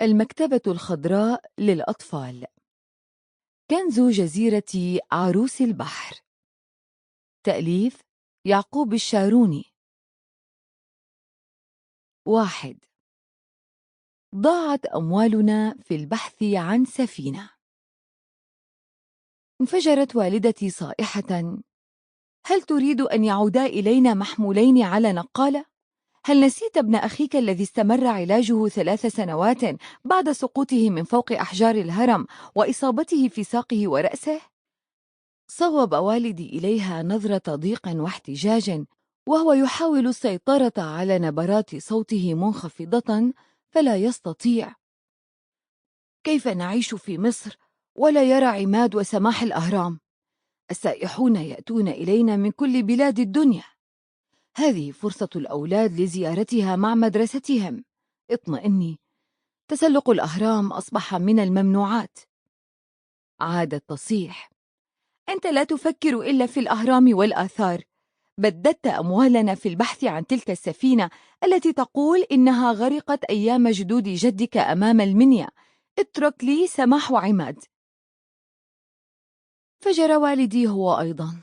المكتبة الخضراء للأطفال. كنز جزيرة عروس البحر. تأليف يعقوب الشاروني. 1. ضاعت أموالنا في البحث عن سفينة. انفجرت والدتي صائحة: هل تريد أن يعودا إلينا محمولين على نقالة؟ هل نسيت ابن أخيك الذي استمر علاجه 3 سنوات بعد سقوطه من فوق أحجار الهرم وإصابته في ساقه ورأسه؟ صوب والدي إليها نظرة ضيق واحتجاج، وهو يحاول السيطرة على نبرات صوته منخفضة فلا يستطيع. كيف نعيش في مصر ولا يرى عماد وسماح الأهرام؟ السائحون يأتون إلينا من كل بلاد الدنيا. هذه فرصة الأولاد لزيارتها مع مدرستهم. اطمئني، تسلق الأهرام أصبح من الممنوعات. عادت تصيح: أنت لا تفكر إلا في الأهرام والآثار. بددت أموالنا في البحث عن تلك السفينة التي تقول إنها غرقت أيام جدود جدك أمام المنيا. اترك لي سماح وعماد. فجر والدي هو أيضا: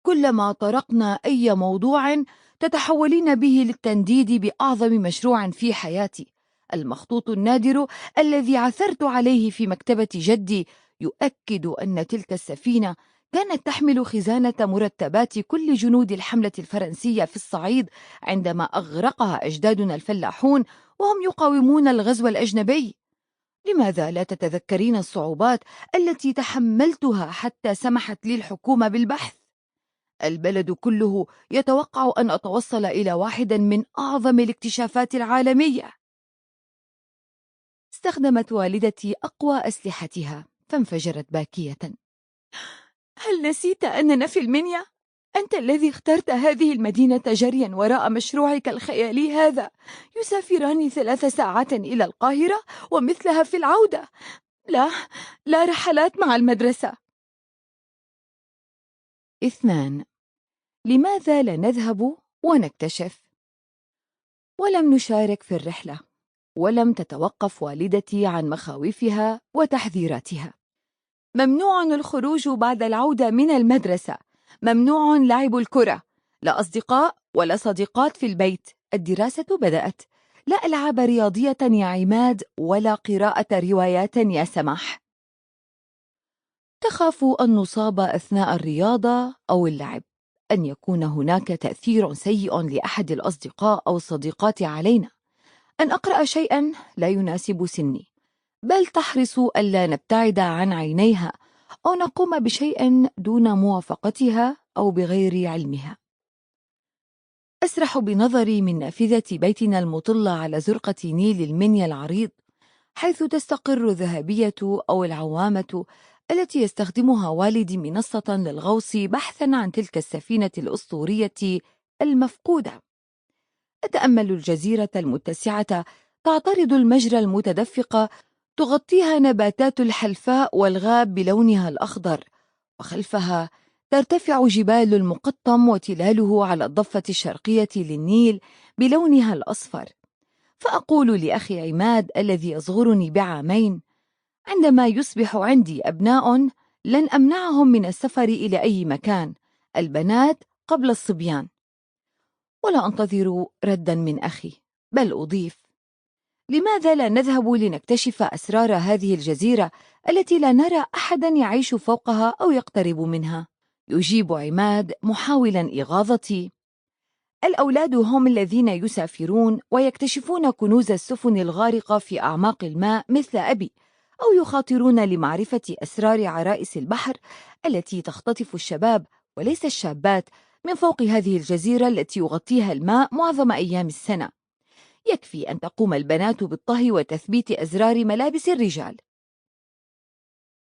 كلما طرقنا أي موضوع تتحولين به للتنديد بأعظم مشروع في حياتي. المخطوط النادر الذي عثرت عليه في مكتبة جدي يؤكد أن تلك السفينة كانت تحمل خزانة مرتبات كل جنود الحملة الفرنسية في الصعيد عندما أغرقها أجدادنا الفلاحون وهم يقاومون الغزو الأجنبي. لماذا لا تتذكرين الصعوبات التي تحملتها حتى سمحت لي الحكومة بالبحث؟ البلد كله يتوقع أن أتوصل إلى واحد من أعظم الاكتشافات العالمية. استخدمت والدتي أقوى أسلحتها فانفجرت باكية: هل نسيت أننا في المنيا؟ أنت الذي اخترت هذه المدينة جريا وراء مشروعك الخيالي هذا. يسافران 3 ساعات إلى القاهرة ومثلها في العودة. لا، لا رحلات مع المدرسة. 2. لماذا لا نذهب ونكتشف؟ ولم نشارك في الرحلة، ولم تتوقف والدتي عن مخاوفها وتحذيراتها. ممنوع الخروج بعد العودة من المدرسة، ممنوع لعب الكرة، لا أصدقاء ولا صديقات في البيت، الدراسة بدأت، لا ألعاب رياضية يا عماد ولا قراءة روايات يا سماح. تخاف أن نصاب أثناء الرياضة أو اللعب، أن يكون هناك تأثير سيء لأحد الأصدقاء أو الصديقات علينا، أن أقرأ شيئا لا يناسب سني، بل تحرص ألا نبتعد عن عينيها أو نقوم بشيء دون موافقتها أو بغير علمها. أسرح بنظري من نافذة بيتنا المطلة على زرقة نيل المنيا العريض، حيث تستقر الذهبية أو العوامة التي يستخدمها والدي منصة للغوص بحثا عن تلك السفينة الأسطورية المفقودة. أتأمل الجزيرة المتسعة تعترض المجرى المتدفق، تغطيها نباتات الحلفاء والغاب بلونها الأخضر، وخلفها ترتفع جبال المقطم وتلاله على الضفة الشرقية للنيل بلونها الأصفر. فأقول لأخي عماد الذي يصغرني ب2 عندما يصبح عندي أبناء لن أمنعهم من السفر إلى أي مكان، البنات قبل الصبيان. ولا أنتظر ردا من أخي، بل أضيف: لماذا لا نذهب لنكتشف أسرار هذه الجزيرة التي لا نرى أحدا يعيش فوقها أو يقترب منها؟ يجيب عماد محاولا إغاظتي: الأولاد هم الذين يسافرون ويكتشفون كنوز السفن الغارقة في أعماق الماء مثل أبي، أو يخاطرون لمعرفة أسرار عرائس البحر التي تختطف الشباب وليس الشابات من فوق هذه الجزيرة التي يغطيها الماء معظم أيام السنة. يكفي أن تقوم البنات بالطهي وتثبيت أزرار ملابس الرجال.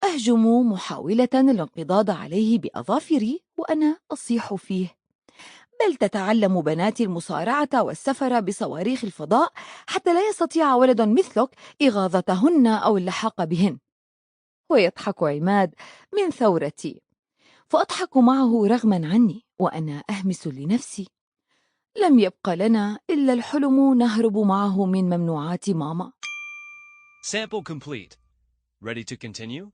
أهجم محاولة الانقضاض عليه بأظافري وأنا أصيح فيه: بل تتعلم بنات المصارعة والسفر بصواريخ الفضاء حتى لا يستطيع ولد مثلك إغاظتهن أو اللحاق بهن. ويضحك عماد من ثورتي، فأضحك معه رغما عني وأنا أهمس لنفسي: لم يبق لنا إلا الحلم نهرب معه من ممنوعات ماما. Sample complete. Ready to continue?